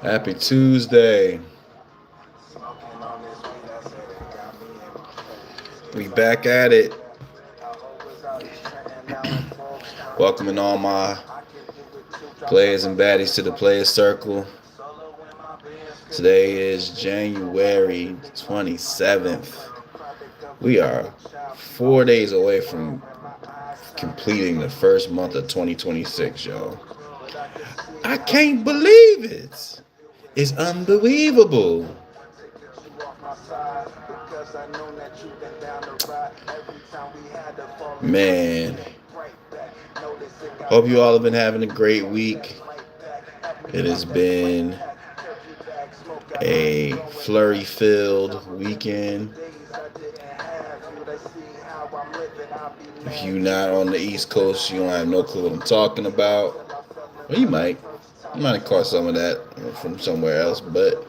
Happy Tuesday. We back at it. Welcoming all my players and baddies to the Players Circle. Today is January 27th. We are 4 days away from completing the first month of 2026, y'all. I can't believe it. It's unbelievable. Man, hope you all have been having a great week. It has been a flurry filled weekend. If you're not on the East Coast, you don't have no clue what I'm talking about. Well, you might. You might have caught some of that from somewhere else, but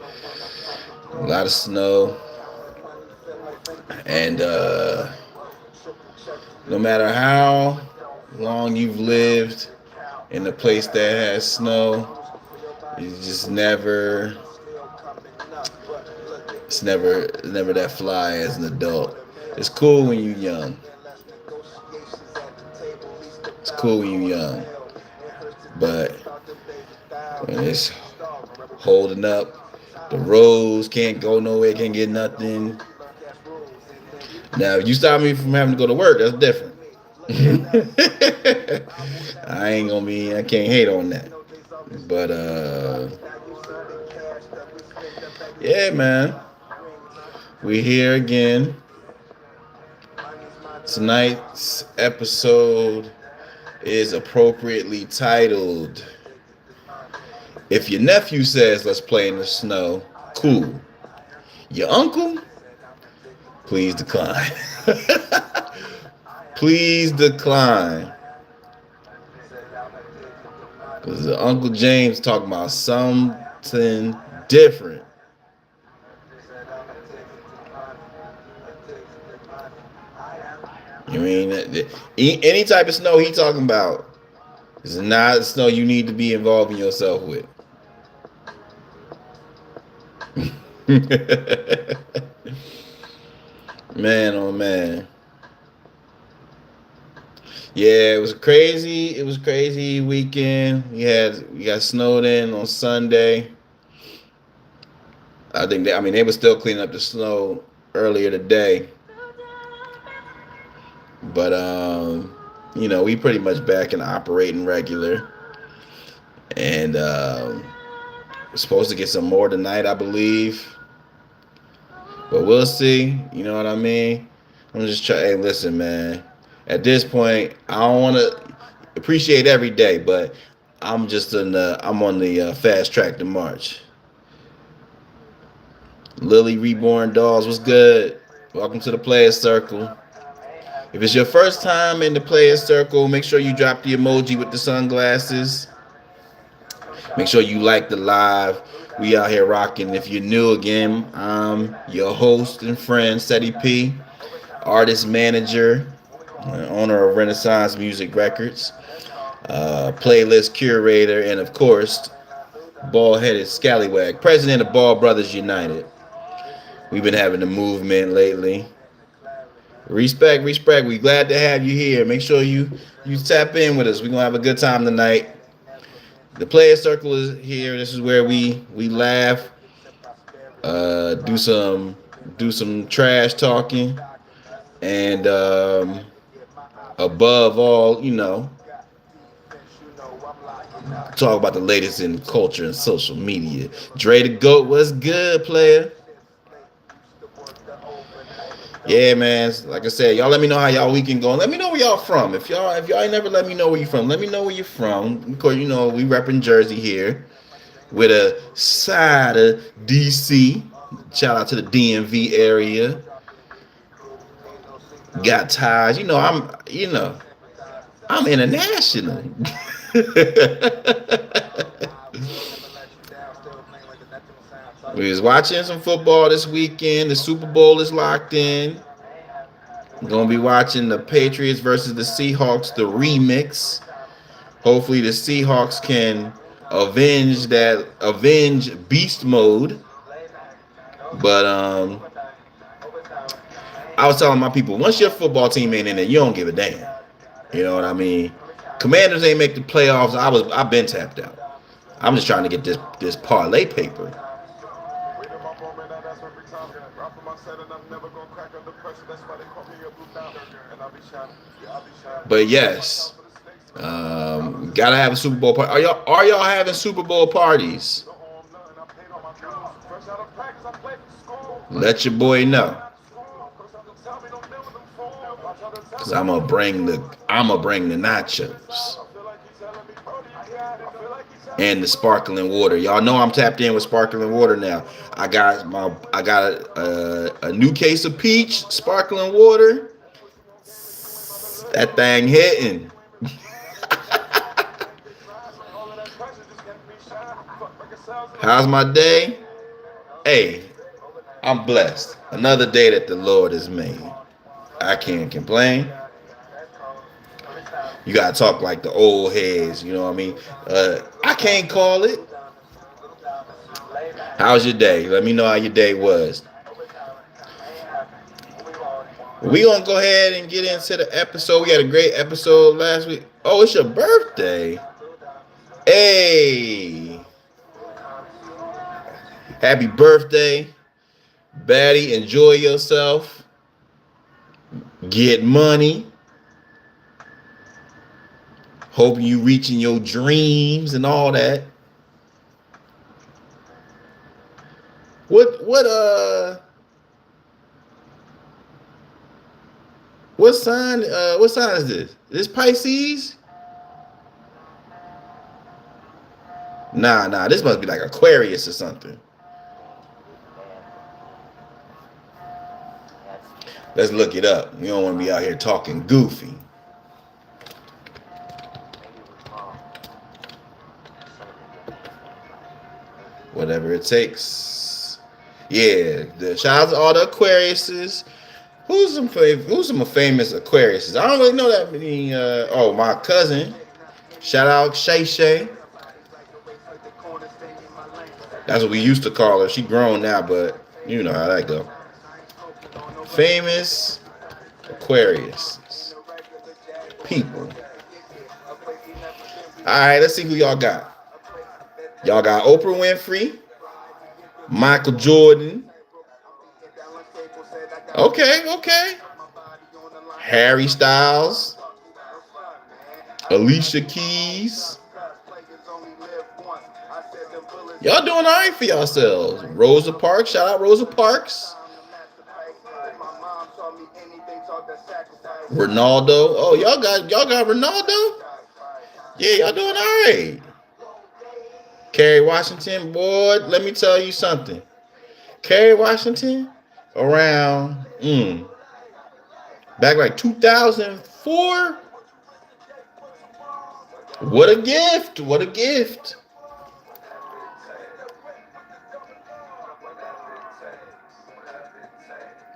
a lot of snow. And no matter how long you've lived in a place that has snow, it's never that fly as an adult. It's cool when you're young. It's cool when you're young. But when it's holding up, the roads can't go nowhere, can't get nothing. Now, if you stop me from having to go to work, that's different. I can't hate on that. But yeah, man. We're here again. Tonight's episode is appropriately titled, If Your Nephew Says Let's Play in the Snow, Cool. Your uncle? Please decline. Please decline. Because Uncle James talking about something different. You mean any type of snow he talking about is not snow you need to be involving yourself with. Man, oh man. Yeah, it was crazy. It was crazy weekend. We got snowed in on Sunday. They were still cleaning up the snow earlier today. But we pretty much back and operating regular. And we're supposed to get some more tonight, I believe. But we'll see. You know what I mean? I'm just trying. Hey, listen, man. At this point, I don't want to appreciate every day, but I'm on the fast track to March. Lily Reborn Dolls, what's good? Welcome to the Players Circle. If it's your first time in the Players Circle, make sure you drop the emoji with the sunglasses. Make sure you like the live. We out here rocking. If you're new again, I'm your host and friend, Ceddy P, artist manager, owner of Renaissance Music Records, playlist curator, and of course, bald-headed scallywag, president of Ball Brothers United. We've been having a movement lately. Respect. We glad to have you here. Make sure you tap in with us. We're gonna have a good time tonight. The Player Circle is here. This is where we laugh, do some trash talking, and above all, talk about the latest in culture and social media. Dre the Goat, what's good, player? Yeah, man. Like I said, y'all let me know how y'all weekend going. Let me know where y'all from. If y'all ain't never let me know where you from, let me know where you're from. Of course, we repping Jersey here with a side of DC. Shout out to the DMV area. Got ties. I'm international. We was watching some football this weekend. The Super Bowl is locked in. We're going to be watching the Patriots versus the Seahawks, the remix. Hopefully the Seahawks can avenge beast mode. But I was telling my people, once your football team ain't in it, you don't give a damn. You know what I mean? Commanders ain't make the playoffs. I've been tapped out. I'm just trying to get this parlay paper. But yes, gotta have a Super Bowl party. Are y'all having Super Bowl parties? Let your boy know. Cause I'm gonna bring the nachos and the sparkling water. Y'all know I'm tapped in with sparkling water now. I got a new case of peach sparkling water. That thing hitting. How's my day? Hey, I'm blessed. Another day that the Lord has made. I can't complain. You gotta talk like the old heads, you know what I mean? I can't call it. How's your day? Let me know how your day was. We gonna go ahead and get into the episode. We had a great episode last week. Oh, it's your birthday. Hey, happy birthday, Batty. Enjoy yourself. Get money. Hope you reaching your dreams and all that. What sign is this? This Pisces? Nah, this must be like Aquarius or something. Let's look it up. We don't want to be out here talking goofy. Whatever it takes. Yeah, shout out to all the Aquariuses. Who's some famous Aquariuses? I don't really know that many. My cousin. Shout out Shay Shay. That's what we used to call her. She grown now, but you know how that go. Famous Aquarius people. All right, let's see who y'all got. Y'all got Oprah Winfrey, Michael Jordan. Okay. Harry Styles, Alicia Keys. Y'all doing all right for yourselves. Rosa Parks, shout out Rosa Parks. Ronaldo. Oh, y'all got Ronaldo? Yeah, y'all doing all right. Kerry Washington, boy, let me tell you something. Kerry Washington, around back like 2004. What a gift.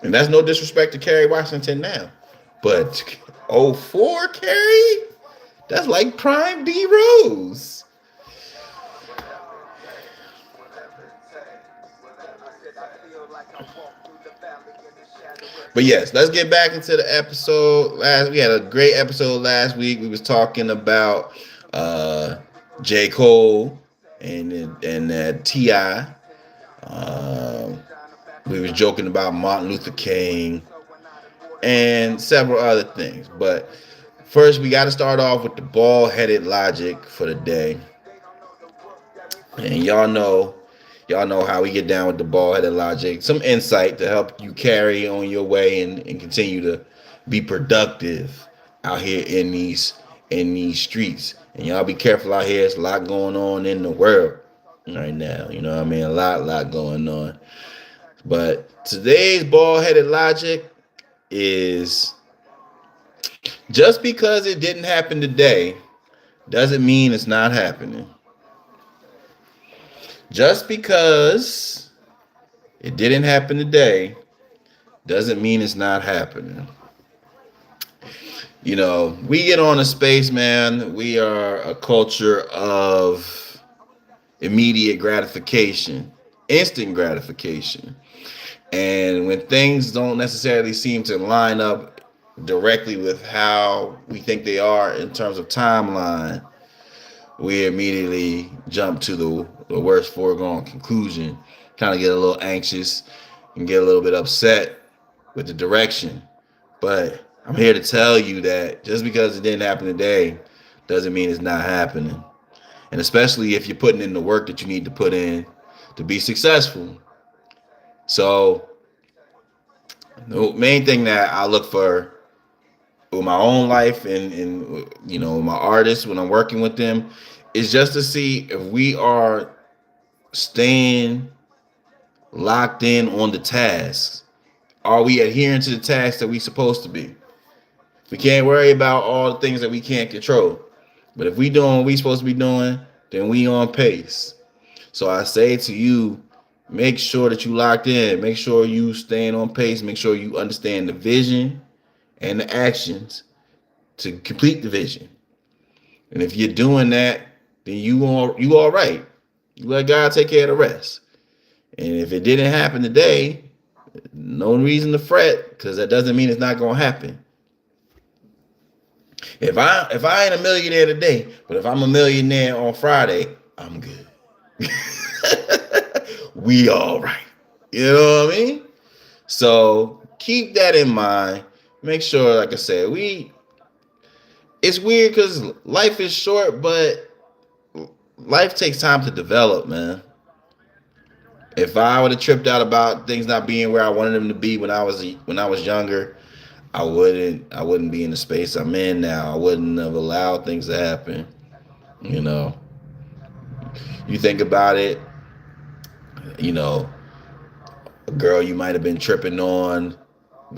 And that's no disrespect to Kerry Washington now. But 04 Kerry? That's like prime D Rose. But yes, let's get back into the episode. We had a great episode last week. We was talking about J. Cole and T.I. We was joking about Martin Luther King and several other things. But first, we got to start off with the bald-headed logic for the day. And y'all know how we get down with the bald-headed logic. Some insight to help you carry on your way and continue to be productive out here in these streets. And y'all be careful out here. There's a lot going on in the world right now. You know what I mean? A lot going on. But today's bald-headed logic is just because it didn't happen today doesn't mean it's not happening. Just because it didn't happen today doesn't mean it's not happening. You know, we get on a space, man. We are a culture of immediate gratification, instant gratification. And when things don't necessarily seem to line up directly with how we think they are in terms of timeline, we immediately jump to the worst foregone conclusion, kind of get a little anxious and get a little bit upset with the direction. But I'm here to tell you that just because it didn't happen today doesn't mean it's not happening. And especially if you're putting in the work that you need to put in to be successful. So the main thing that I look for with my own life and my artists when I'm working with them is just to see if we are staying locked in on the tasks. Are we adhering to the tasks that we supposed to be? We can't worry about all the things that we can't control. But if we doing what we supposed to be doing, then we on pace. So I say to you, make sure that you locked in. Make sure you staying on pace. Make sure you understand the vision and the actions to complete the vision. And if you're doing that, then you all right. You let God take care of the rest. And if it didn't happen today, no reason to fret, because that doesn't mean it's not gonna happen. If I ain't a millionaire today, but if I'm a millionaire on Friday, I'm good. We all right. You know what I mean? So keep that in mind. Make sure, like I said, it's weird because life is short, but life takes time to develop, man. If I would have tripped out about things not being where I wanted them to be when I was younger, I wouldn't be in the space I'm in now. I wouldn't have allowed things to happen. You know, you think about it, a girl you might have been tripping on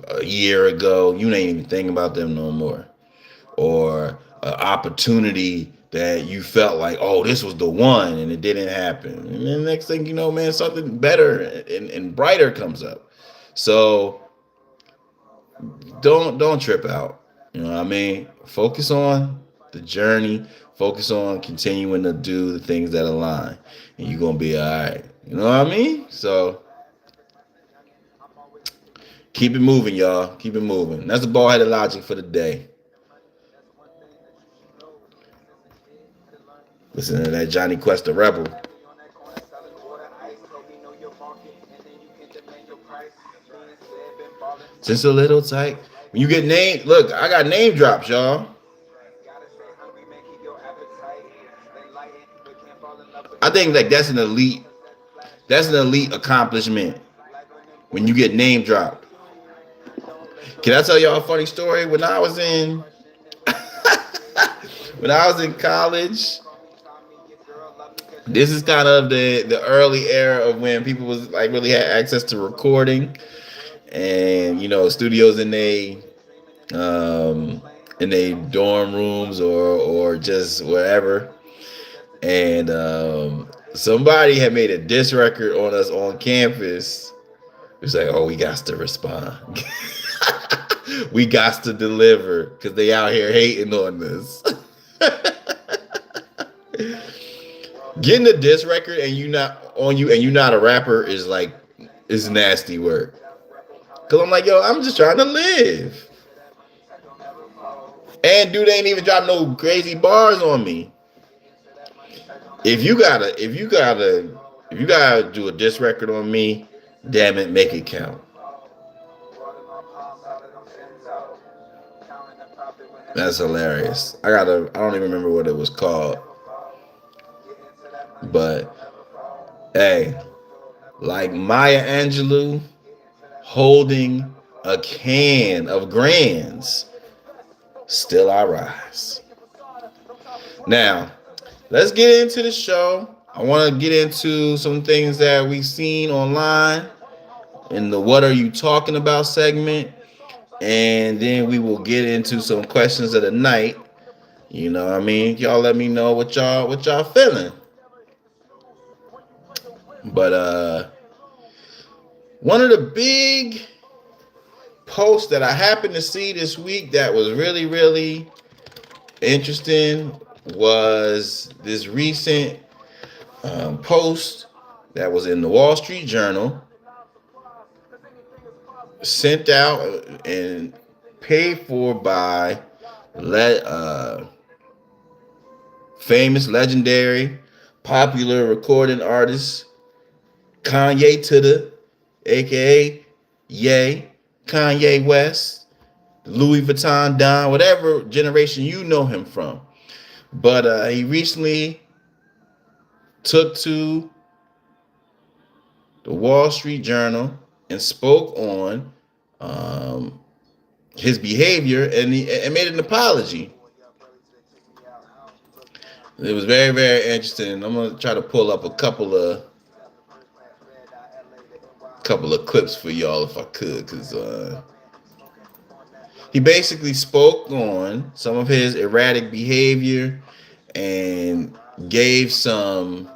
a year ago, you ain't even thinking about them no more. Or an opportunity that you felt like, oh, this was the one, and it didn't happen. And then next thing you know, man, something better and brighter comes up. So don't trip out. You know what I mean? Focus on the journey. Focus on continuing to do the things that align, and you're gonna be all right. You know what I mean? So keep it moving, y'all. Keep it moving. That's the ball-headed logic for the day. Listen to that Johnny Quest the Rebel. Just a little tight. When you get named, look, I got name drops, y'all. I think like that's an elite accomplishment when you get name dropped. Can I tell y'all a funny story? When I was in college, this is kind of the early era of when people was like really had access to recording, and studios in they dorm rooms or just wherever, and somebody had made a diss record on us on campus. It was like, oh, we got to respond. We got to deliver because they out here hating on this. Getting a diss record and you not a rapper is nasty work. Cause I'm like, yo, I'm just trying to live. And dude ain't even drop no crazy bars on me. If you gotta do a diss record on me, damn it, make it count. That's hilarious. I don't even remember what it was called. But hey, like Maya Angelou holding a can of grands, still I rise. Now, let's get into the show. I want to get into some things that we've seen online in the What Are You Talking About segment. And then we will get into some questions of the night. You know what I mean? Y'all let me know what y'all feeling. But one of the big posts that I happened to see this week that was really, really interesting was this recent post that was in the Wall Street Journal, sent out and paid for by le- uh, famous, legendary, popular recording artist Kanye to the, aka Ye, Kanye West, Louis Vuitton Don, whatever generation you know him from. But he recently took to the Wall Street Journal and spoke on um, his behavior, and made an apology. It was very, very interesting. I'm gonna try to pull up a couple of clips for y'all if I could, because he basically spoke on some of his erratic behavior and gave some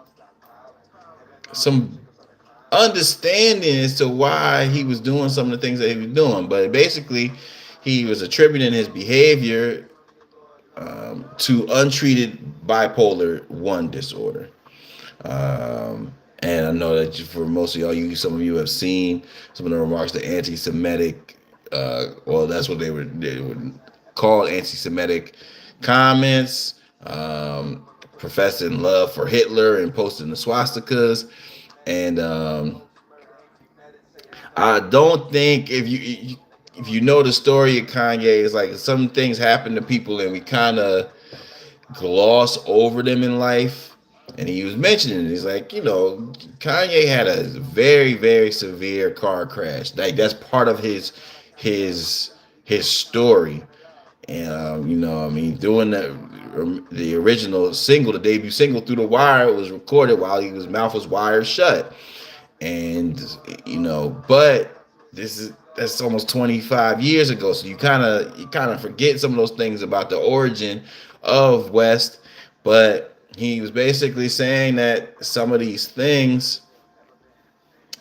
understanding as to why he was doing some of the things that he was doing. But basically, he was attributing his behavior to untreated bipolar 1 disorder. And I know that for most of y'all, some of you have seen some of the remarks, the anti-Semitic, well, that's what they would call anti-Semitic comments, professing love for Hitler and posting the swastikas. And I don't think if you know the story of Kanye, it's like some things happen to people and we kind of gloss over them in life. And he was mentioning it. He's like, Kanye had a very, very severe car crash. Like that's part of his his story. And I mean, doing the original single, the debut single "Through the Wire" was recorded while his mouth was wired shut. And but that's almost 25 years ago, so you kind of forget some of those things about the origin of West. But he was basically saying that some of these things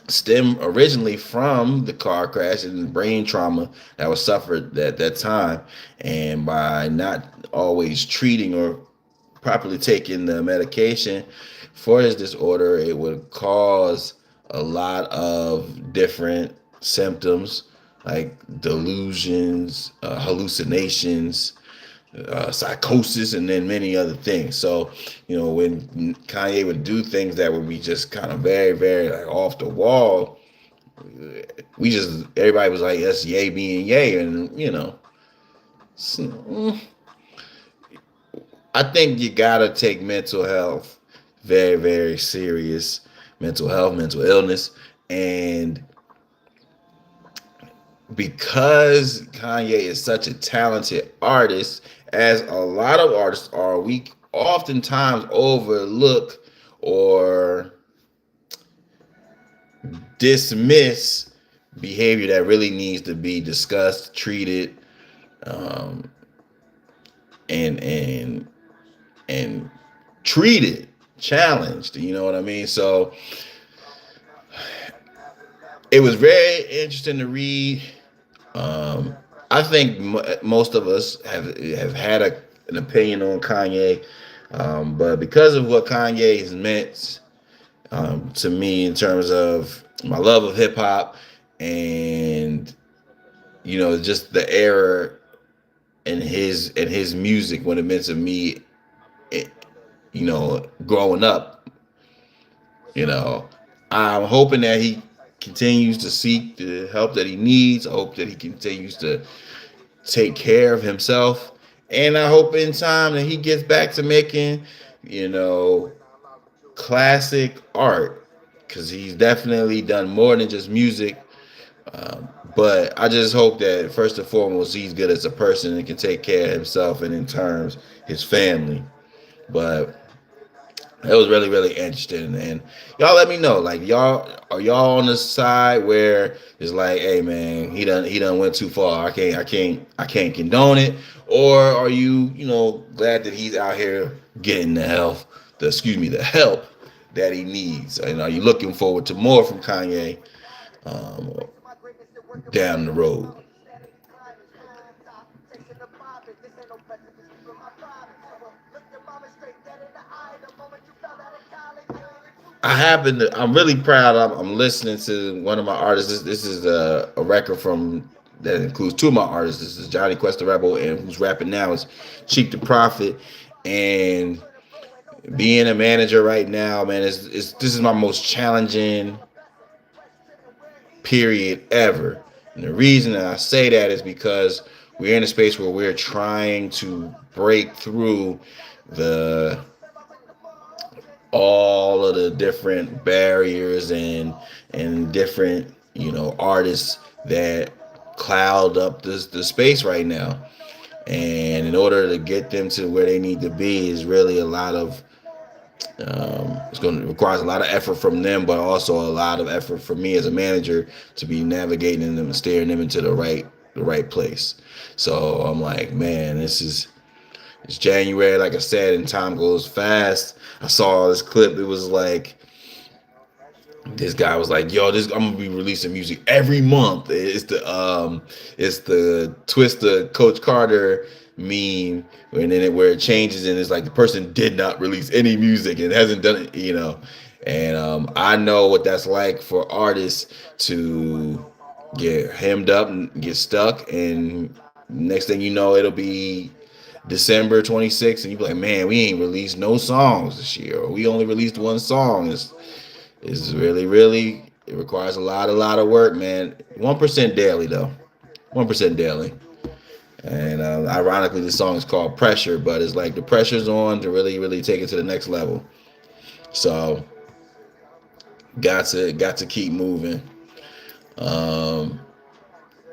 stem originally from the car crash and brain trauma that was suffered at that time, and by not always treating or properly taking the medication for his disorder, it would cause a lot of different symptoms like delusions, hallucinations, psychosis, and then many other things. So, when Kanye would do things that would be just kind of very, very like off the wall, everybody was like, "That's Ye being Ye," and I think you gotta take mental health very, very serious. Mental health, mental illness, and because Kanye is such a talented artist, as a lot of artists are, we oftentimes overlook or dismiss behavior that really needs to be discussed, treated, um, and and treated, challenged. You know what I mean? So it was very interesting to read. Um, I think most of us have had an opinion on Kanye, but because of what Kanye has meant to me in terms of my love of hip hop and just the era and his music, what it meant to me, eh, growing up. You know, I'm hoping that he continues to seek the help that he needs. I hope that he continues to take care of himself. And I hope in time that he gets back to making, you know, classic art, because he's definitely done more than just music. Um, but I just hope that first and foremost, he's good as a person and can take care of himself and in terms his family. But it was really, really interesting. And y'all let me know. Like, y'all on the side where it's like, hey man, he done went too far. I can't condone it. Or are you, glad that he's out here getting the help that he needs? And are you looking forward to more from Kanye um, down the road? I'm really proud. I'm listening to one of my artists. This is a record from that includes two of my artists. This is Johnny Quest the Rebel, and who's rapping now is Cheek the Prophet. And being a manager right now, man, is this is my most challenging period ever. And the reason that I say that is because we're in a space where we're trying to break through the all of the different barriers and different artists that cloud up the space right now. And in order to get them to where they need to be is really a lot of it's going to requires a lot of effort from them, but also a lot of effort from me as a manager to be navigating them and steering them into the right place. So I'm like, man, it's January, like I said, and time goes fast. I saw this clip. It was like this guy was like, "Yo, I'm gonna be releasing music every month." It's the Twister Coach Carter meme, and then where it changes and it's like the person did not release any music and hasn't done it. And I know what that's like for artists to get hemmed up and get stuck, and next thing you know, it'll be December 26th, and you be like, man, we ain't released no songs this year, or we only released one song. It's really, really, it requires a lot of work, man. 1% daily, though. 1% daily. And ironically, the song is called Pressure, but it's like the pressure's on to really, really take it to the next level. So, got to keep moving. Um,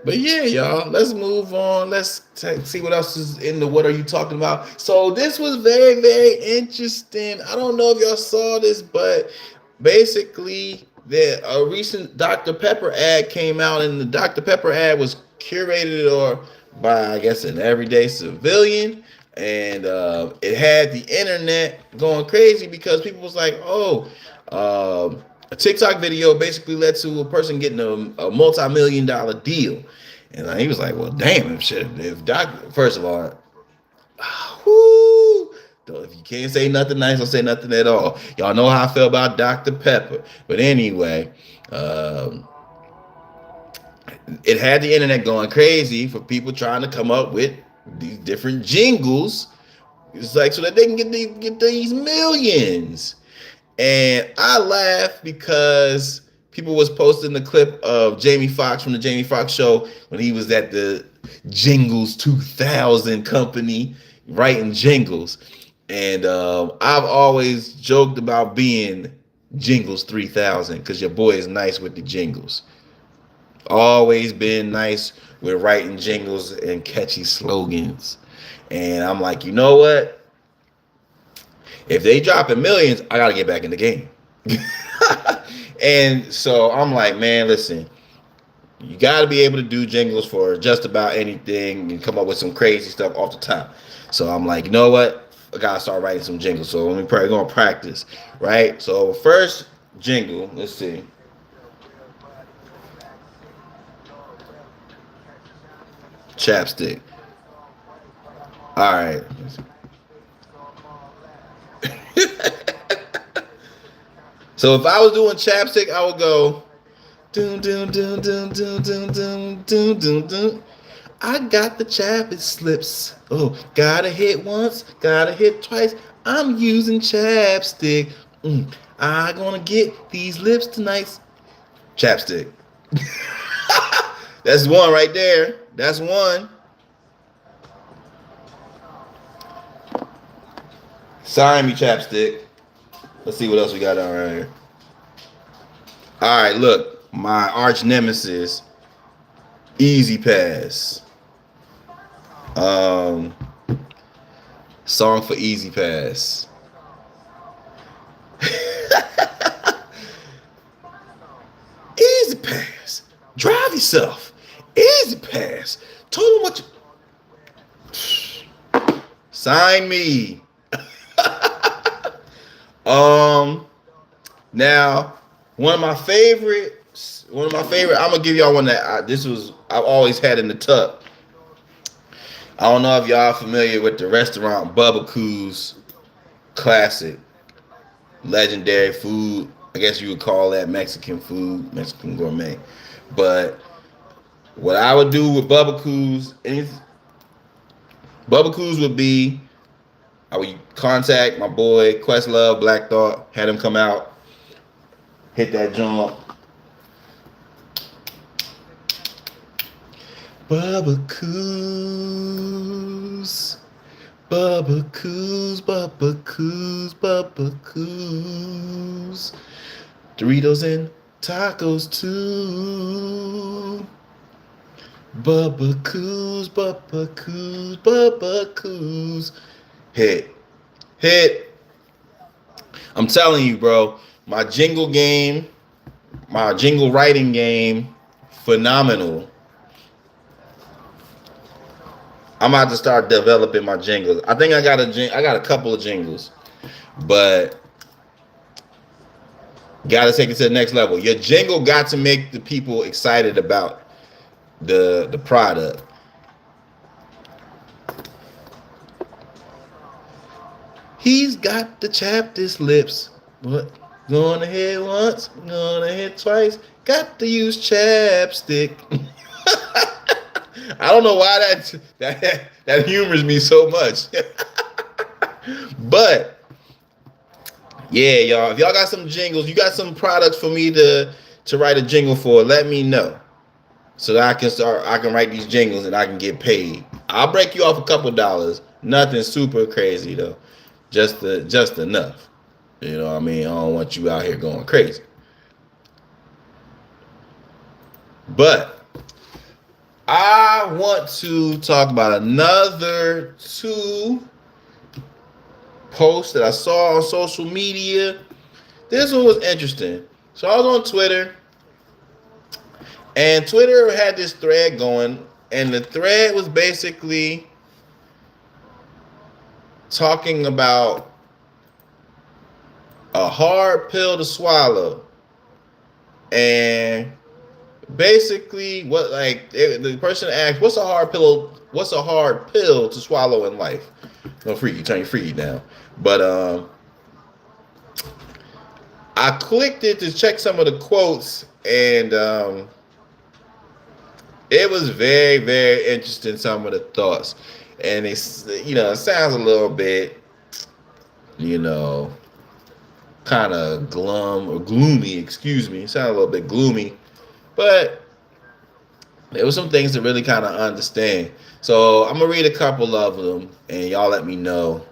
But yeah, y'all, let's move on. Let's see what else is in the What Are You Talking About? So this was very, very interesting. I don't know if y'all saw this, but basically, a recent Dr. Pepper ad came out, and the Dr. Pepper ad was curated or by, I guess, an everyday civilian. And it had the internet going crazy because people was like, oh, a TikTok video basically led to a person getting a multi-million-dollar deal. And he was like, well, damn, if Doc, first of all, whoo, if you can't say nothing nice, don't say nothing at all. Y'all know how I feel about Dr. Pepper. But anyway, it had the internet going crazy for people trying to come up with these different jingles. It's like so that they can get these millions. And I laughed because people was posting the clip of Jamie Foxx from the Jamie Foxx show when he was at the Jingles 2000 company writing jingles. And I've always joked about being Jingles 3000 because your boy is nice with the jingles. Always been nice with writing jingles and catchy slogans. And I'm like, you know what? If they dropping millions, I gotta get back in the game. And so I'm like, man, listen, you gotta be able to do jingles for just about anything and come up with some crazy stuff off the top. So I'm like, you know what? I gotta start writing some jingles. So let me probably go and practice, right? So first jingle, let's see. Chapstick. All right. So if I was doing chapstick, I would go doom doom doom doom doom doom doom doom doom doom. I got the chapstick slips. Oh, gotta hit once, gotta hit twice. I'm using chapstick. I gonna get these lips tonight. Chapstick. That's one right there. That's one. Sign me, chapstick. Let's see what else we got on right here. All right, look, my arch nemesis, Easy Pass. Song for Easy Pass. Easy Pass. Drive yourself. Easy Pass. Tell them what you. Sign me. Now, one of my favorite, I'm gonna give y'all one that I've always had in the tuck. I don't know if y'all familiar with the restaurant Bubbakoos classic, legendary food I guess you would call that Mexican food, Mexican gourmet. But what I would do with Bubbakoos would be I would contact my boy Questlove Black Thought, had him come out, hit that jump. Bubbakoos, Bubbakoos, Bubbakoos, Bubbakoos. Doritos and tacos too. Bubbakoos, Bubbakoos, Bubbakoos. Hit, hit. I'm telling you, bro. My jingle game, my jingle writing game, phenomenal. I'm about to start developing my jingles. I think I got a couple of jingles, but got to take it to the next level. Your jingle got to make the people excited about the product. He's got the chapped lips. What? Going ahead once, going ahead twice. Got to use chapstick. I don't know why that humors me so much. But yeah, y'all. If y'all got some jingles, you got some products for me to write a jingle for, let me know. So that I can write these jingles and I can get paid. I'll break you off a couple dollars. Nothing super crazy though. Just enough. You know what I mean? I don't want you out here going crazy. But I want to talk about another two posts that I saw on social media. This one was interesting. So I was on Twitter, and Twitter had this thread going, and the thread was basically talking about a hard pill to swallow. And basically what the person asked, what's a hard pill to swallow in life? No, freaky, turn your freaky down. But I clicked it to check some of the quotes, and it was very, very interesting, some of the thoughts. And it's, it sounds a little bit, kind of gloomy, excuse me. It sounds a little bit gloomy, but there were some things to really kind of understand. So I'm gonna read a couple of them, and y'all let me know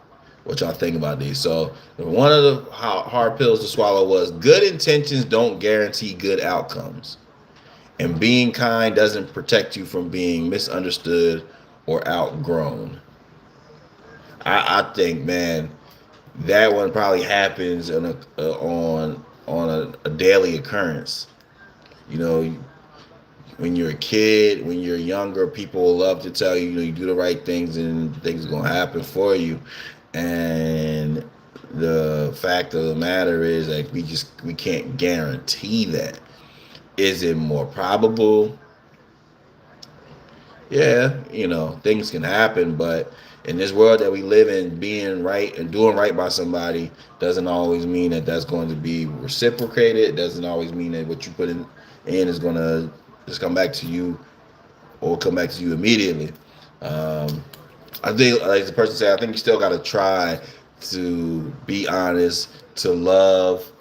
what y'all think about these. So one of the hard pills to swallow was good intentions don't guarantee good outcomes, and being kind doesn't protect you from being misunderstood or outgrown. I think, man, that one probably happens on a daily occurrence. You know, when you're a kid, when you're younger, people will love to tell you, you do the right things and things are gonna happen for you. And the fact of the matter is, like, we can't guarantee that. Is it more probable? Yeah, things can happen, but in this world that we live in, being right and doing right by somebody doesn't always mean that that's going to be reciprocated. It doesn't always mean that what you put in is going to just come back to you or come back to you immediately. I think, like the person said, I think you still got to try to be honest, to love,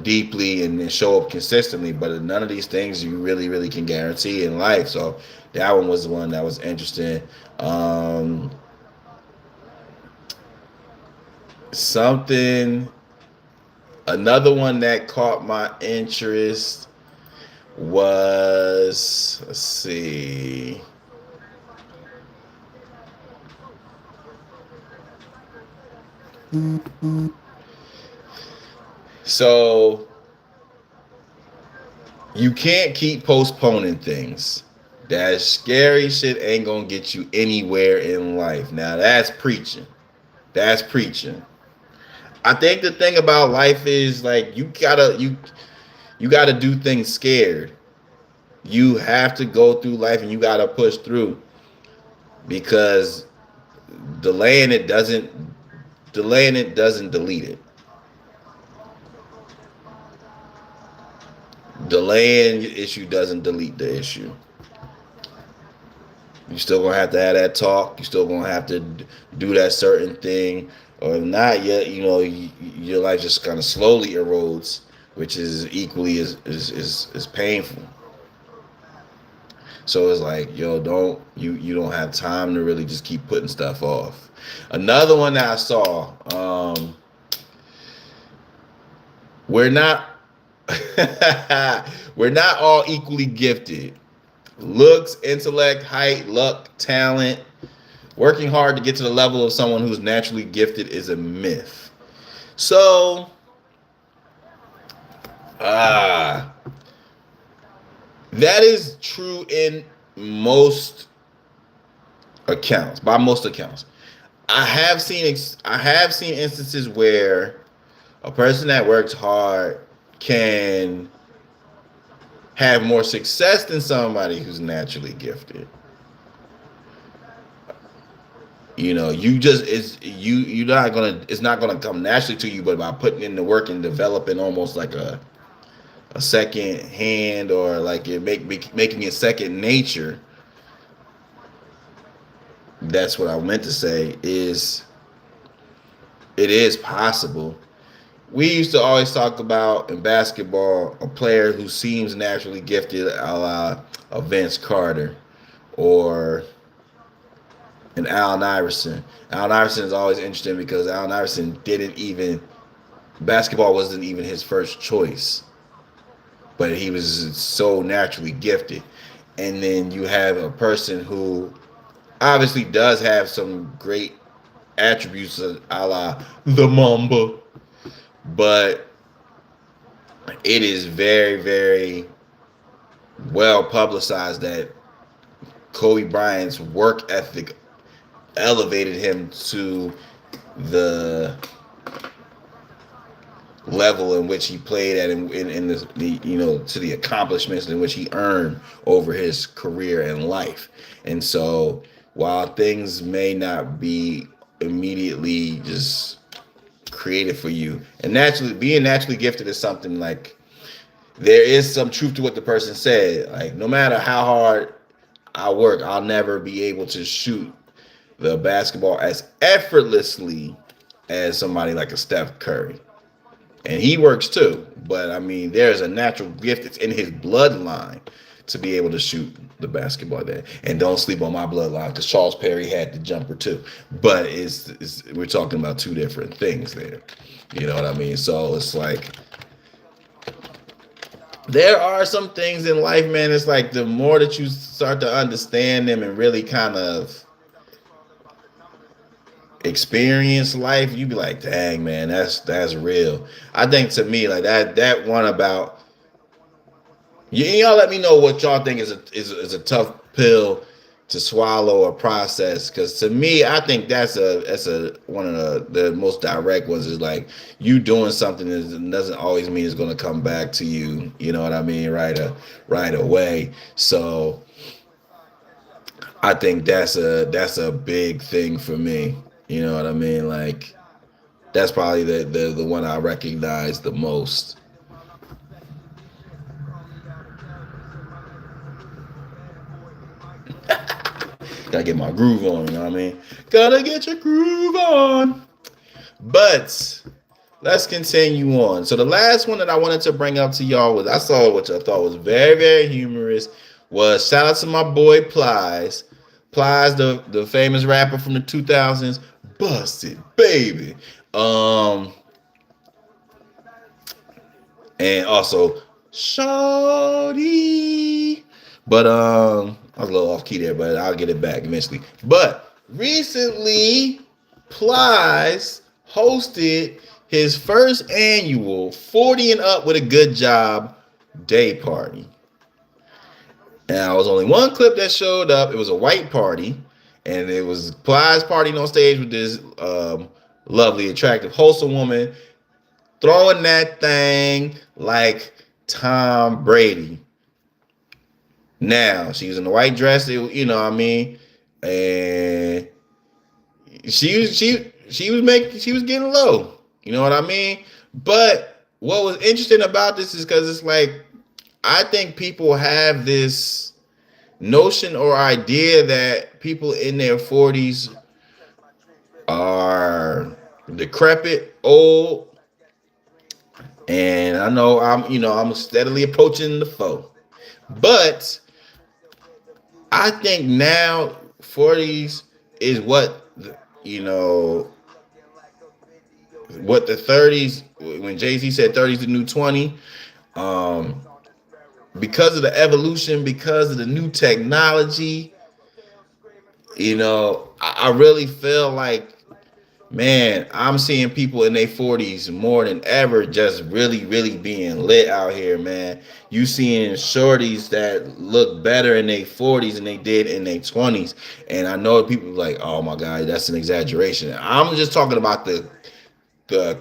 deeply, and then show up consistently. But none of these things you really, really can guarantee in life. So that one was the one that was interesting. Another one that caught my interest was, let's see. So you can't keep postponing things. That scary shit ain't gonna get you anywhere in life. Now that's preaching. That's preaching. I think the thing about life is, like, you gotta do things scared. You have to go through life and you gotta push through, because delaying it doesn't delete it. Delaying your issue doesn't delete the issue. You still gonna have to have that talk. You still gonna have to do that certain thing, or if not yet. Your life just kind of slowly erodes, which is equally as painful. So it's like, yo, you don't have time to really just keep putting stuff off. Another one that I saw, we're not we're not all equally gifted. Looks, intellect, height, luck, talent. Working hard to get to the level of someone who's naturally gifted is a myth. So, ah, that is true in most accounts. By most accounts, I have seen instances where a person that works hard can have more success than somebody who's naturally gifted. You just you're not gonna it's not gonna come naturally to you, but by putting in the work and developing almost like a second hand, or like making it second nature. That's what I meant to say. It is possible. We used to always talk about in basketball a player who seems naturally gifted, a la Vince Carter or an Allen Iverson. Allen Iverson is always interesting because Allen Iverson didn't even basketball wasn't even his first choice, but he was so naturally gifted. And then you have a person who obviously does have some great attributes, a la the Mamba, but it is very, very well publicized that Kobe Bryant's work ethic elevated him to the level in which he played at, in to the accomplishments in which he earned over his career and life. And so while things may not be immediately just created for you, and being naturally gifted is something like, there is some truth to what the person said. Like, no matter how hard I work, I'll never be able to shoot the basketball as effortlessly as somebody like a Steph Curry. And he works too. But I mean, there's a natural gift that's in his bloodline to be able to shoot the basketball there. And don't sleep on my bloodline, because Charles Perry had the jumper too. But we're talking about two different things there. You know what I mean? So it's like, there are some things in life, man. It's like the more that you start to understand them and really kind of experience life, you be like, dang, man, that's real. I think, to me, like that one about y'all let me know what y'all think is a tough pill to swallow or process, because to me, I think that's a one of the most direct ones. Is like, you doing something that doesn't always mean it's going to come back to you, you know what I mean, right away. So I think that's a big thing for me, you know what I mean. Like, that's probably the one I recognize the most. Gotta get my groove on, you know what I mean? Gotta get your groove on. But let's continue on. So the last one that I wanted to bring up to y'all was, I saw, which I thought was very, very humorous, was shout out to my boy Plies. Plies, the famous rapper from the 2000s. Busted, baby. And also Shawty. But I was a little off key there, but I'll get it back eventually. But recently, Plies hosted his first annual 40 and Up with a Good Job day party. And there was only one clip that showed up. It was a white party, and it was Plies partying on stage with this lovely, attractive, wholesome woman throwing that thing like Tom Brady. Now, she was in the white dress, you know what I mean, and she was getting low, you know what I mean. But what was interesting about this is because it's like, I think people have this notion or idea that people in their 40s are decrepit, old, and I know I'm steadily approaching the foe. But I think now 40s is you know what the 30s, when Jay-Z said 30s the new 20. um because of the evolution, because of the new technology, I really feel like, man, I'm seeing people in their 40s more than ever just really, really being lit out here, man. You seeing shorties that look better in their 40s than they did in their 20s. And I know people are like, oh my God, that's an exaggeration. I'm just talking about the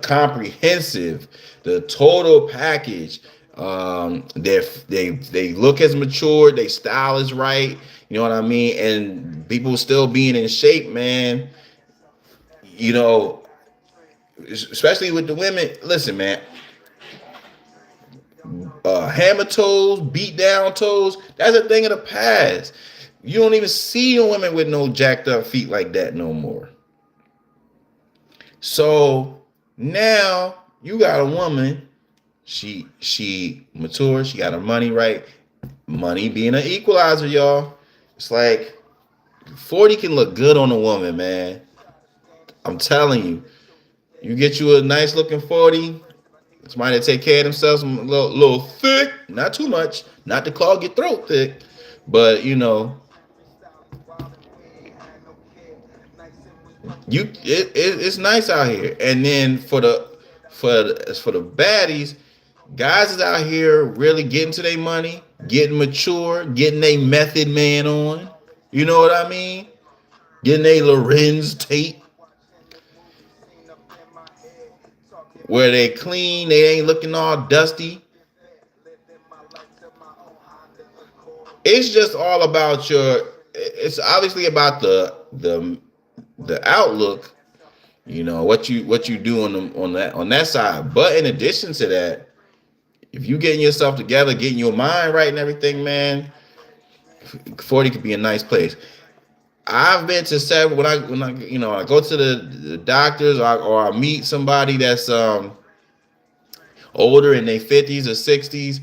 comprehensive, the total package. They look as mature, their style is right, you know what I mean? And people still being in shape, man. You know, especially with the women. Listen, man, hammer toes, beat down toes, that's a thing of the past. You don't even see women with no jacked up feet like that no more. So now you got a woman, she mature, she got her money right. Money being an equalizer, y'all. It's like 40 can look good on a woman, man. I'm telling you. You get you a nice looking 40, somebody that take care of themselves, a little thick, not too much, not to clog your throat thick, but it's nice out here. And then for the baddies, guys is out here really getting to their money, getting mature, getting a method man on. You know what I mean? Getting a Lorenz tape where they clean, they ain't looking all dusty. It's just all about it's obviously about the outlook, what you do on that side. But in addition to that, if you getting yourself together, getting your mind right and everything, man, 40 could be a nice place. I've been to several, when I go to the doctors, or I meet somebody that's older, in their 50s or 60s.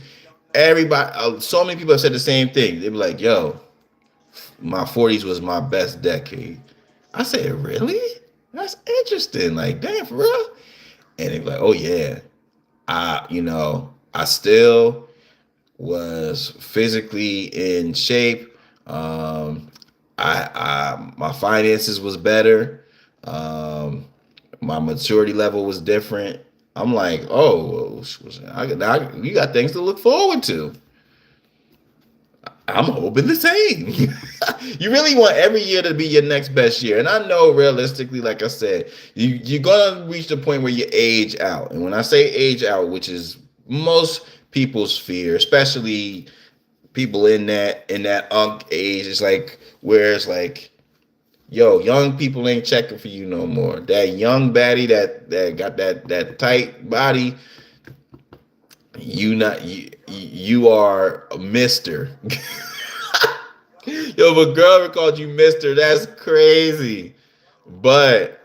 Everybody, so many people have said the same thing. They be like, yo, my 40s was my best decade. I said, really? That's interesting. Like, damn, for real? And they be like, oh yeah. I still was physically in shape. My finances was better. My maturity level was different. I'm like, oh, you got things to look forward to. I'm hoping the same. You really want every year to be your next best year. And I know realistically, like I said, you're going to reach the point where you age out. And when I say age out, which is most people's fear, especially people in that unk age, it's like where it's like, yo, young people ain't checking for you no more. That young baddie that got that tight body, you are a mister. Yo, if a girl ever called you mister, that's crazy. But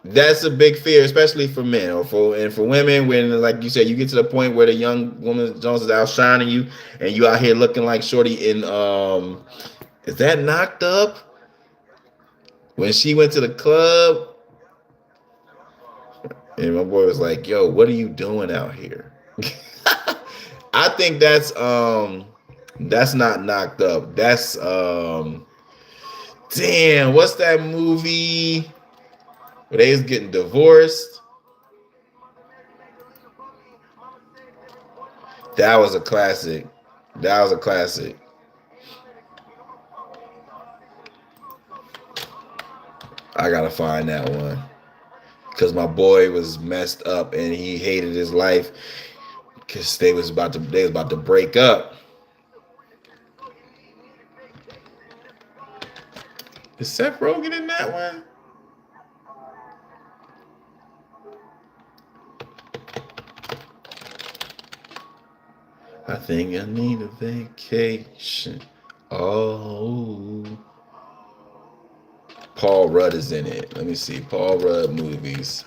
that's a big fear, especially for men, for women. When, like you said, you get to the point where the young woman Jones is outshining you, and you out here looking like shorty in is that Knocked Up? When she went to the club, and my boy was like, "Yo, what are you doing out here?" I think that's not Knocked Up. That's damn, what's that movie where they was getting divorced? That was a classic. That was a classic. I gotta find that one because my boy was messed up and he hated his life because they was about to break up. Is Seth Rogen in that one? I think I need a vacation. Oh, Paul Rudd is in it. Let me see. Paul Rudd movies.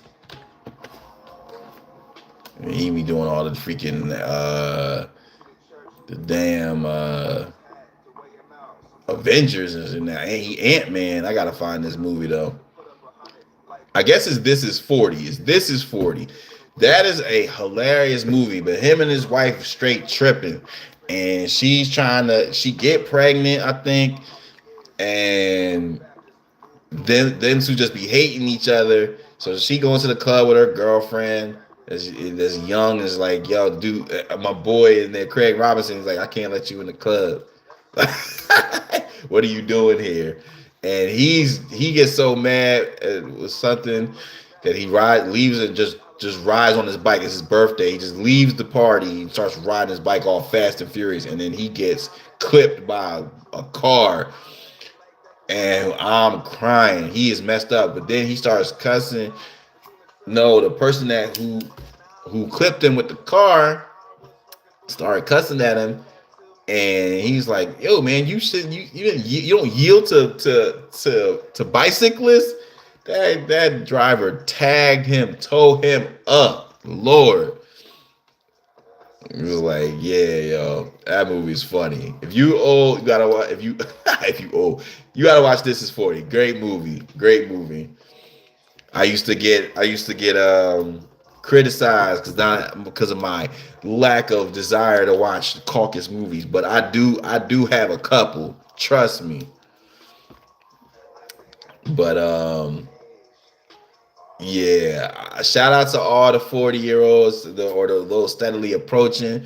He be doing all the freaking the damn Avengers and that. Ain't he Ant-Man? I gotta find this movie though. I guess it's This Is 40. It's This Is 40. That is a hilarious movie, but him and his wife straight tripping. And she get pregnant, I think, and then to just be hating each other. So she goes to the club with her girlfriend. As young as like, yo, dude, my boy in there, Craig Robinson, is like, I can't let you in the club. What are you doing here? And he gets so mad with something that leaves and just rides on his bike. It's his birthday. He just leaves the party and starts riding his bike all fast and furious. And then he gets clipped by a car and I'm crying. He is messed up. But then he starts cussing. No, the person who clipped him with the car started cussing at him, and he's like, "Yo, man, you don't yield to bicyclists." That driver tagged him, towed him up. Lord, it was like, yeah, yo, that movie's funny. If you old, you gotta watch. If you if you old, you gotta watch This Is 40. Great movie, great movie. I used to get criticized because of my lack of desire to watch caucus movies, but I do have a couple. Trust me. But yeah, shout out to all the 40-year-olds or those steadily approaching.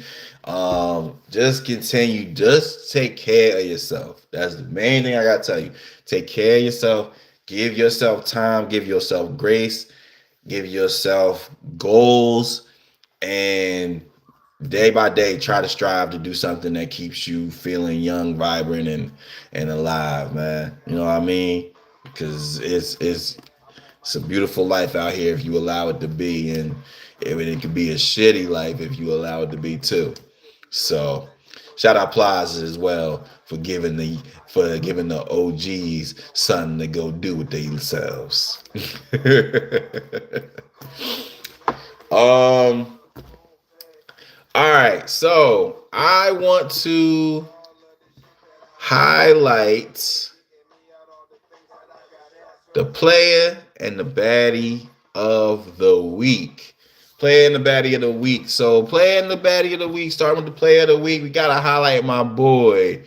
Just continue, just take care of yourself. That's the main thing I gotta tell you. Take care of yourself. Give yourself time. Give yourself grace. Give yourself goals, and day by day try to strive to do something that keeps you feeling young, vibrant, and alive, man. You know what I mean? Because it's a beautiful life out here if you allow it to be, and it can be a shitty life if you allow it to be too. So shout out Plaza as well for giving the OGs something to go do with themselves. um all right, so I want to highlight the player and the baddie of the week. Player and the baddie of the week. So, player and the baddie of the week, starting with the player of the week, we got to highlight my boy.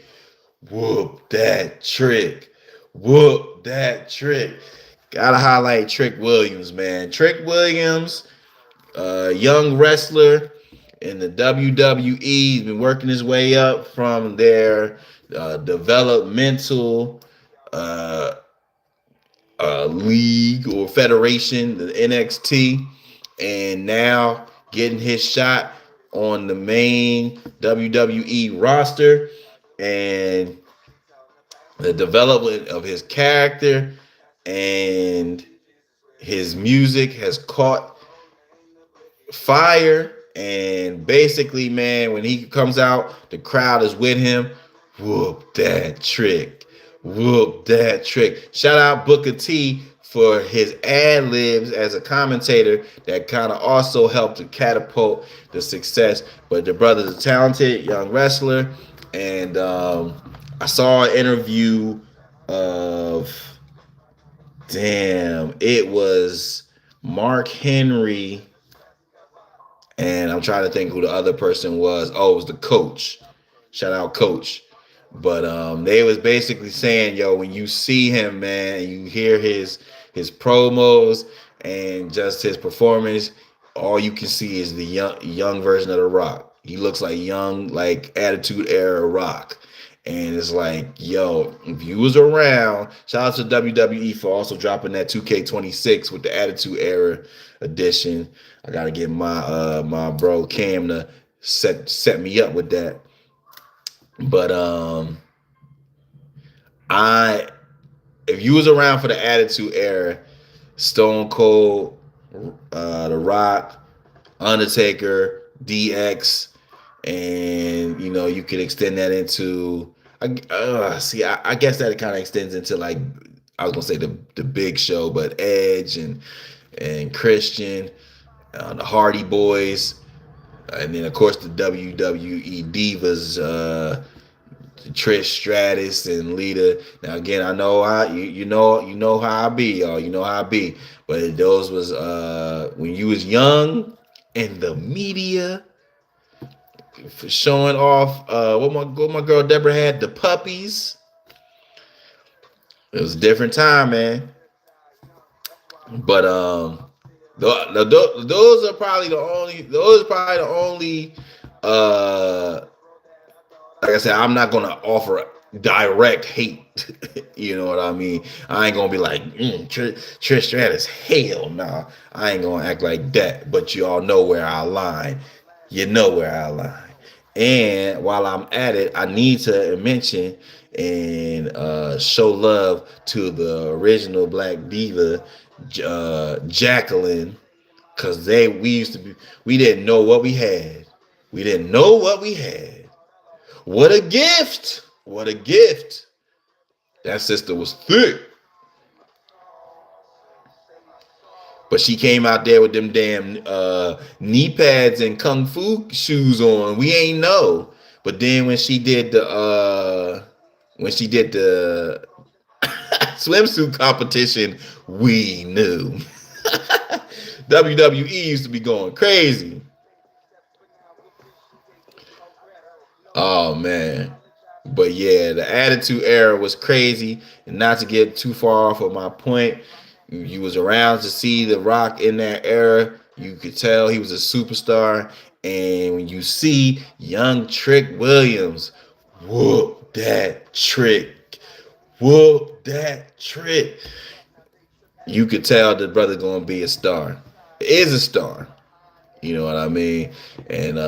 Whoop that trick. Whoop that trick. Got to highlight Trick Williams, man. Trick Williams, young wrestler in the WWE. He's been working his way up from their developmental uh, league or federation, the NXT, and now getting his shot on the main WWE roster, and the development of his character and his music has caught fire. And basically, man, when he comes out, the crowd is with him. Whoop that trick. Whoop that trick. Shout out Booker T for his ad libs as a commentator that kind of also helped to catapult the success. But the brother's a talented young wrestler. And I saw an interview of, it was Mark Henry, and I'm trying to think who the other person was. Oh, it was the coach. Shout out coach. But they was basically saying, yo, when you see him, man, and you hear his promos and just his performance, all you can see is the young version of The Rock. He looks like young, like Attitude Era Rock. And it's like, yo, if you was around, shout out to WWE for also dropping that 2K26 with the Attitude Era edition. I gotta get my bro Cam to set me up with that. But if you was around for the Attitude Era, Stone Cold, The Rock, Undertaker, DX, and you could extend that into. I guess that it kind of extends into like I was gonna say the Big Show, but Edge and Christian, the Hardy Boys, and then of course the WWE Divas, Trish Stratus and Lita. Now again, I know you know how I be, y'all. You know how I be. But those was when you was young and the media for showing off what my girl Deborah had, the puppies. It was a different time, man. But those are probably the only. Those are probably the only. Like I said, I'm not gonna offer direct hate. You know what I mean? I ain't gonna be like Trish Stratus. Hell nah. I ain't gonna act like that. But you all know where I lie. You know where I lie. And while I'm at it, I need to mention and show love to the original Black Diva, Jacqueline, because we didn't know what we had. We didn't know what we had. What a gift! What a gift! That sister was thick. But she came out there with them damn knee pads and kung fu shoes on. We ain't know. But then when she did the swimsuit competition, we knew. WWE used to be going crazy. Oh man. But yeah, the Attitude Era was crazy. And not to get too far off of my point, you was around to see The Rock in that era. You could tell he was a superstar. And when you see young Trick Williams, whoop that trick. Whoop that trick. You could tell the brother gonna be a star. Is a star. You know what I mean? And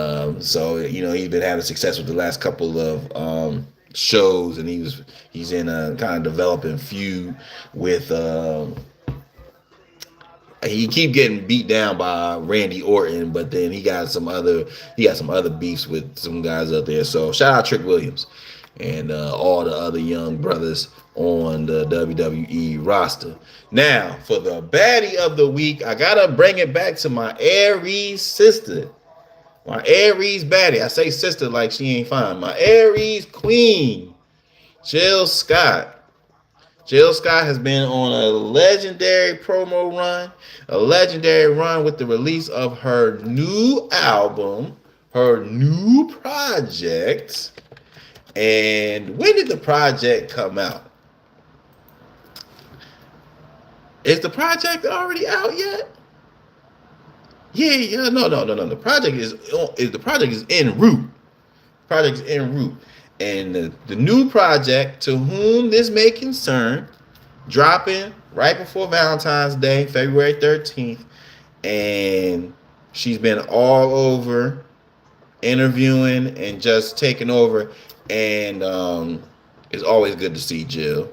so he's been having success with the last couple of shows, and he's in a kind of developing feud with. He keep getting beat down by Randy Orton, but then he got some other beefs with some guys out there. So shout out Trick Williams and all the other young brothers on the WWE roster. Now, for the baddie of the week, I gotta bring it back to my Aries sister. My Aries baddie. I say sister like she ain't fine. My Aries queen, Jill Scott. Jill Scott has been on a legendary promo run, a legendary run with the release of her new album, her new project. And when did the project come out? Is the project already out yet? Yeah. No. The project is en route. Project is en route. And the new project, To Whom This May Concern, dropping right before Valentine's Day, February 13th. And she's been all over interviewing and just taking over. And it's always good to see Jill.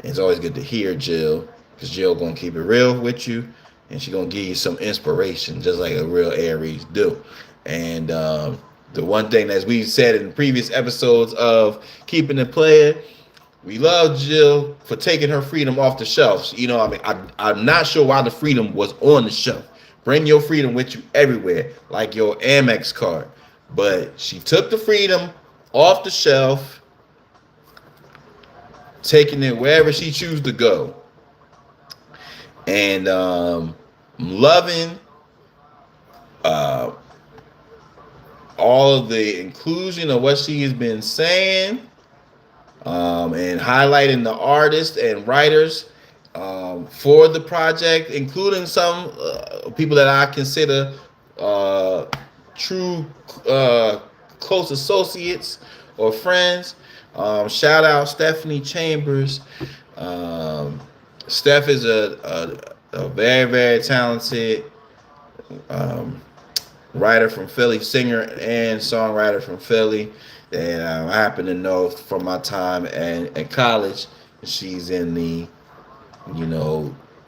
It's always good to hear Jill, because Jill gonna keep it real with you, and she gonna give you some inspiration, just like a real Aries do. And the one thing, as we said in previous episodes of Keepin and Playa, we love Jill for taking her freedom off the shelf. I'm not sure why the freedom was on the shelf. Bring your freedom with you everywhere, like your Amex card. But she took the freedom off the shelf, taking it wherever she chooses to go. And I'm loving all of the inclusion of what she has been saying, and highlighting the artists and writers for the project, including some people that I consider true close associates or friends. Shout out Stephanie Chambers. Steph is a very, very talented writer from Philly, singer and songwriter from Philly. And I happen to know from my time at college, she's in the,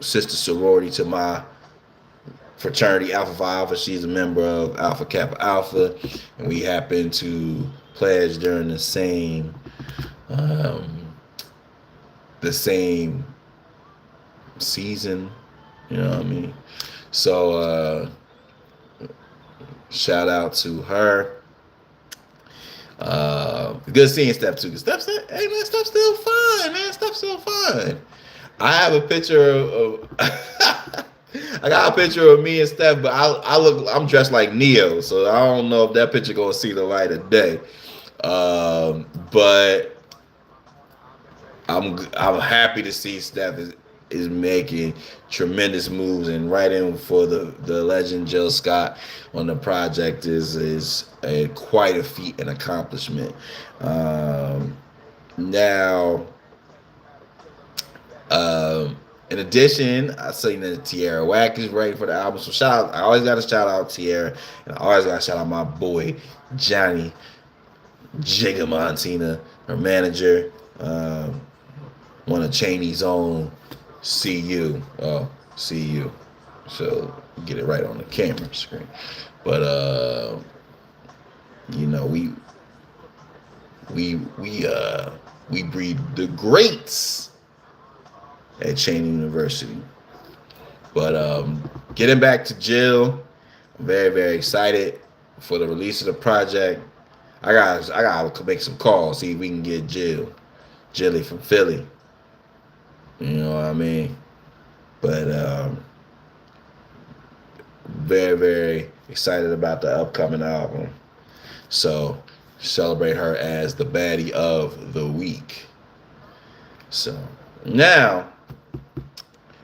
sister sorority to my fraternity Alpha Phi Alpha. She's a member of Alpha Kappa Alpha, and we happen to pledge during um, the same season. You know what I mean? So shout out to her. Good seeing Steph too. Steph's, hey man, Steph's still fun, man. Steph's still fun. I have a picture of I got a picture of me and Steph, but I'm dressed like Neo, so I don't know if that picture gonna see the light of day. But I'm happy to see Steph is making tremendous moves, and writing for the legend Jill Scott on the project is quite a feat and accomplishment. Now, in addition, I seen that Tierra Whack is writing for the album. So shout out! I always got to shout out Tierra, and I always got to shout out my boy Johnny Jigga Montina, her manager. One of Cheney's own. CU. Oh, CU. So get it right on the camera screen. But you know, we breed the greats at Cheney University. But getting back to Jill, I'm very, very excited for the release of the project. I gotta make some calls, see if we can get Jilly from Philly. You know what I mean? But very, very excited about the upcoming album. So celebrate her as the baddie of the week. So now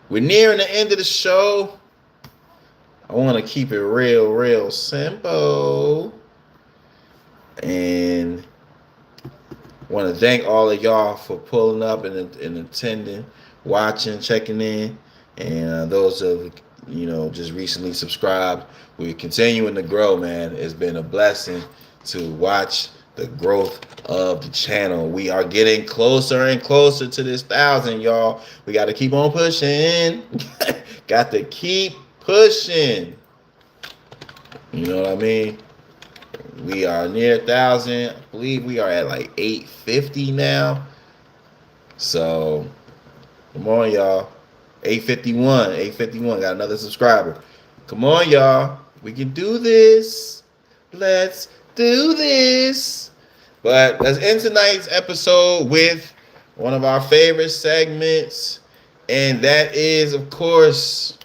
we're nearing the end of the show. I want to keep it real, real simple. And want to thank all of y'all for pulling up and attending, watching, checking in, and those of just recently subscribed. We're continuing to grow, man. It's been a blessing to watch the growth of the channel. We are getting closer and closer to this 1,000, y'all. We got to keep on pushing. Got to keep pushing. You know what I mean? We are near 1,000. I believe we are at like 850 now. So, come on, y'all. 851. 851. Got another subscriber. Come on, y'all. We can do this. Let's do this. But let's end tonight's episode with one of our favorite segments. And that is, of course,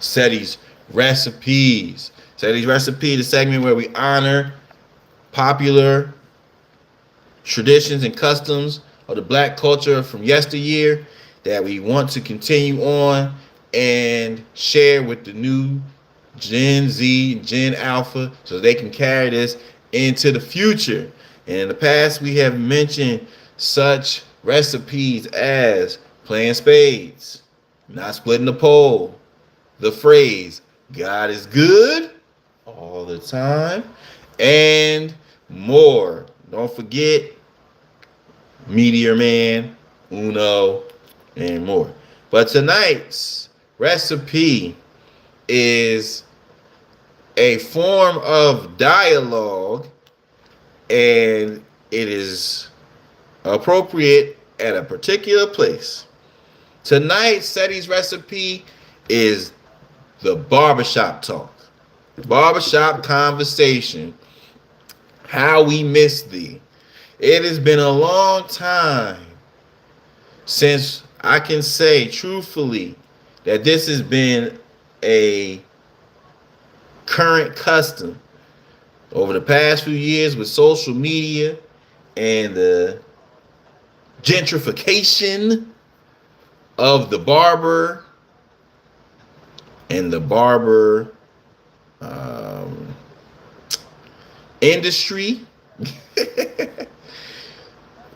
Ceddy's Recipes. Ceddy's Recipe, the segment where we honor popular traditions and customs of the black culture from yesteryear that we want to continue on and share with the new Gen Z, Gen Alpha, so they can carry this into the future. And in the past, we have mentioned such recipes as playing spades, not splitting the pole, the phrase, God is good all the time, and more. Don't forget Meteor Man, Uno, and more. But tonight's recipe is a form of dialogue, and it is appropriate at a particular place. Tonight's Ceddy's Recipe is the barbershop talk. Barbershop conversation. How we miss thee. It has been a long time since I can say truthfully that this has been a current custom over the past few years with social media and the gentrification of the barber and the barber industry.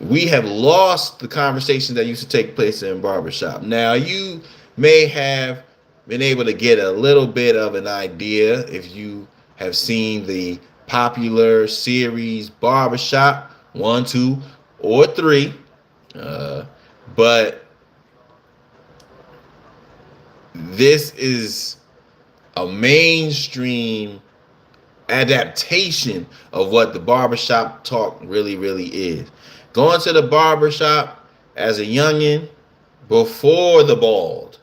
We have lost the conversations that used to take place in barbershop. Now, you may have been able to get a little bit of an idea if you have seen the popular series Barbershop 1, 2, or 3. But this is a mainstream adaptation of what the barbershop talk really, really is. Going to the barbershop as a youngin' before the bald,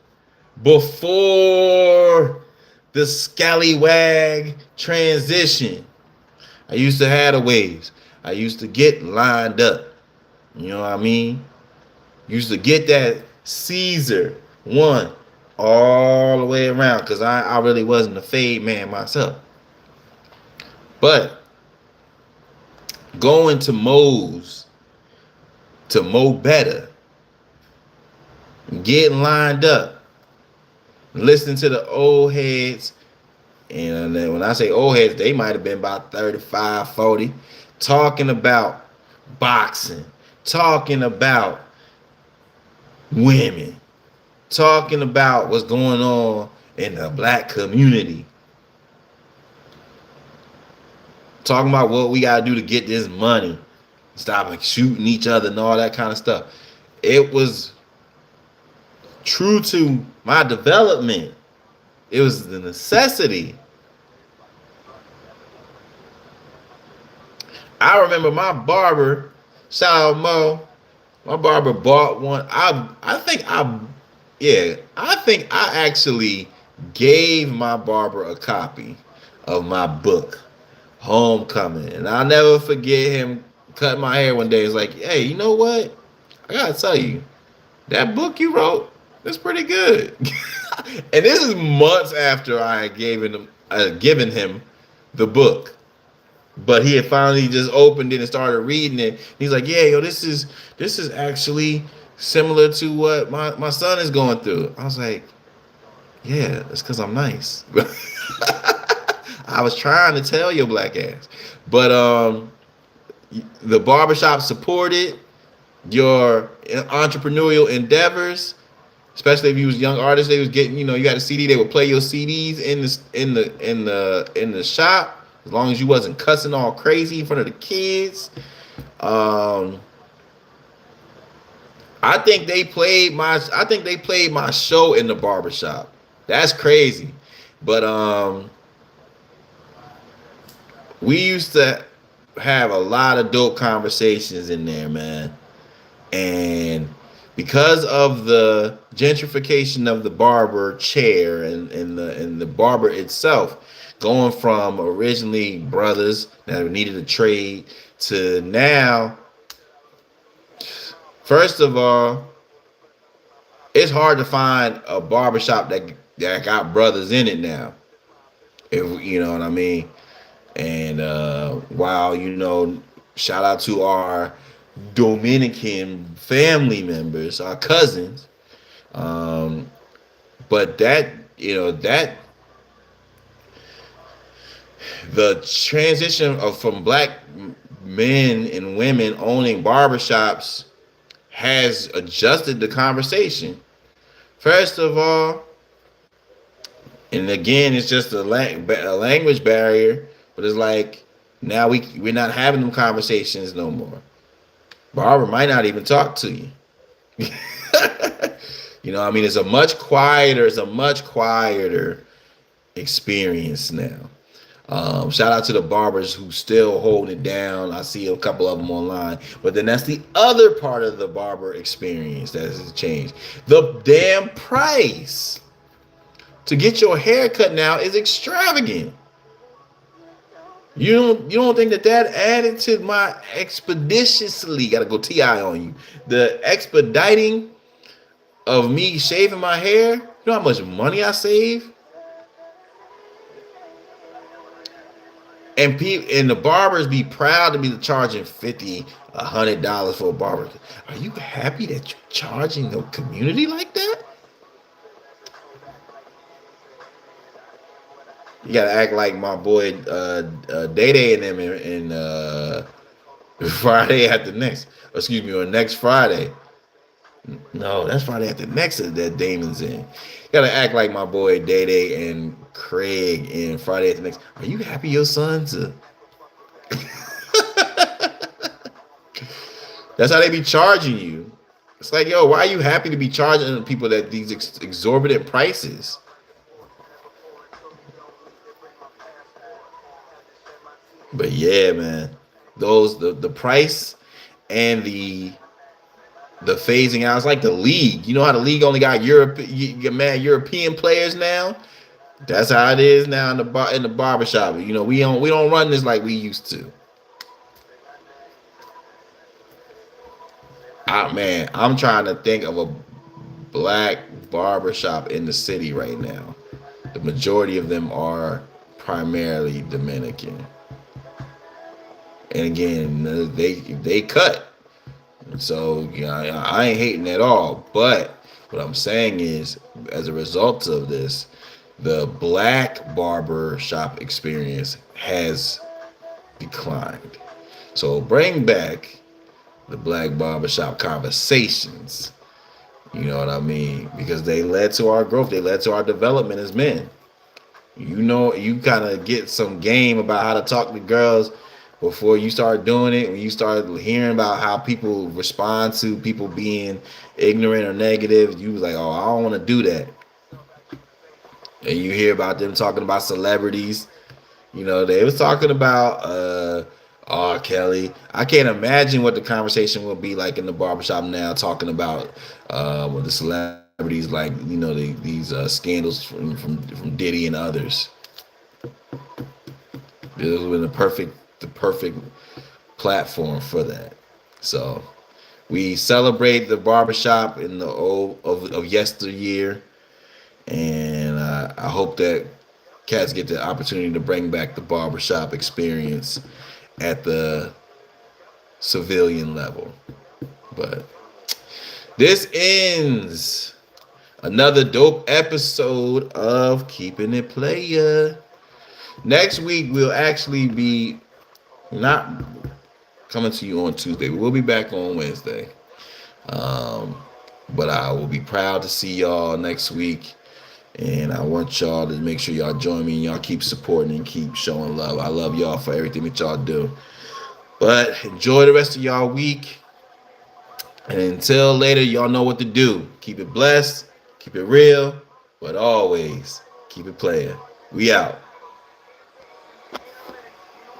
before the scallywag transition. I used to have the waves. I used to get lined up. You know what I mean? Used to get that Caesar one all the way around because I really wasn't a fade man myself. But going to Moe's to Mo Better, getting lined up, listening to the old heads. And then when I say old heads, they might have been about 35, 40, talking about boxing, talking about women, talking about what's going on in the black community, talking about what we got to do to get this money, stop like shooting each other and all that kind of stuff. It was true to my development. It was the necessity. I remember my barber, shout out Mo, my barber bought one. I think I actually gave my barber a copy of my book, Homecoming. And I'll never forget him cutting my hair one day. He's like, hey, you know what? I gotta tell you, that book you wrote, that's pretty good. And this is months after I had given him the book. But he had finally just opened it and started reading it. He's like, yeah, yo, this is actually similar to what my son is going through. I was like, yeah, it's because I'm nice. I was trying to tell your black ass. But the barbershop supported your entrepreneurial endeavors, especially if you was young artists. They was getting, you got a CD, they would play your CDs in the shop. As long as you wasn't cussing all crazy in front of the kids. I think they played my show in the barbershop. That's crazy. But we used to have a lot of dope conversations in there, man. And because of the gentrification of the barber chair and the barber itself, going from originally brothers that needed a trade to now, first of all, it's hard to find a barbershop that got brothers in it now. If you know what I mean. And while shout out to our Dominican family members, our cousins. But that the transition from black men and women owning barbershops has adjusted the conversation. First of all, and again, it's just a language barrier, but it's like now we're not having them conversations no more. Barber might not even talk to you. It's a much quieter experience now. Shout out to the barbers who still holding it down. I see a couple of them online. But then that's the other part of the barber experience that has changed. The damn price to get your hair cut now is extravagant. You don't think that added to my expeditiously, gotta go TI on you, the expediting of me shaving my hair? You know how much money I save? And the barbers be proud to be charging $50, $100 for a barber. Are you happy that you're charging the community like that? You gotta act like my boy Day Day and them in Friday after next. Excuse me, or next Friday. No, that's Friday after next that Damon's in. You gotta act like my boy Day Day and Craig in Friday after next. Are you happy your son's That's how they be charging you. It's like, yo, why are you happy to be charging people that these exorbitant prices? But yeah, man, those the price and the phasing out. It's like the league. You know how the league only got mad European players now. That's how it is now in the barbershop. You know, we don't run this like we used to. Man, I'm trying to think of a black barbershop in the city right now. The majority of them are primarily Dominican. And again, they cut. So I ain't hating at all. But what I'm saying is, as a result of this, the black barber shop experience has declined. So bring back the black barbershop conversations. You know what I mean? Because they led to our growth. They led to our development as men. You know, you kind of get some game about how to talk to girls before you start doing it. When you start hearing about how people respond to people being ignorant or negative, you was like, oh, I don't want to do that. And you hear about them talking about celebrities. You know, they was talking about R. Kelly. I can't imagine what the conversation will be like in the barbershop now, talking about with the celebrities, like these scandals from Diddy and others. This would have been the perfect platform for that. So we celebrate the barbershop in the old of yesteryear, and I hope that cats get the opportunity to bring back the barbershop experience at the civilian level. But this ends another dope episode of Keeping It Playa. Next week we'll actually be not coming to you on Tuesday. We'll be back on Wednesday. Um, but I will be proud to see y'all next week. And I want y'all to make sure y'all join me and y'all keep supporting and keep showing love. I love y'all for everything that y'all do. But enjoy the rest of y'all week. And until later, y'all know what to do. Keep it blessed, keep it real, but always keep it playing. We out.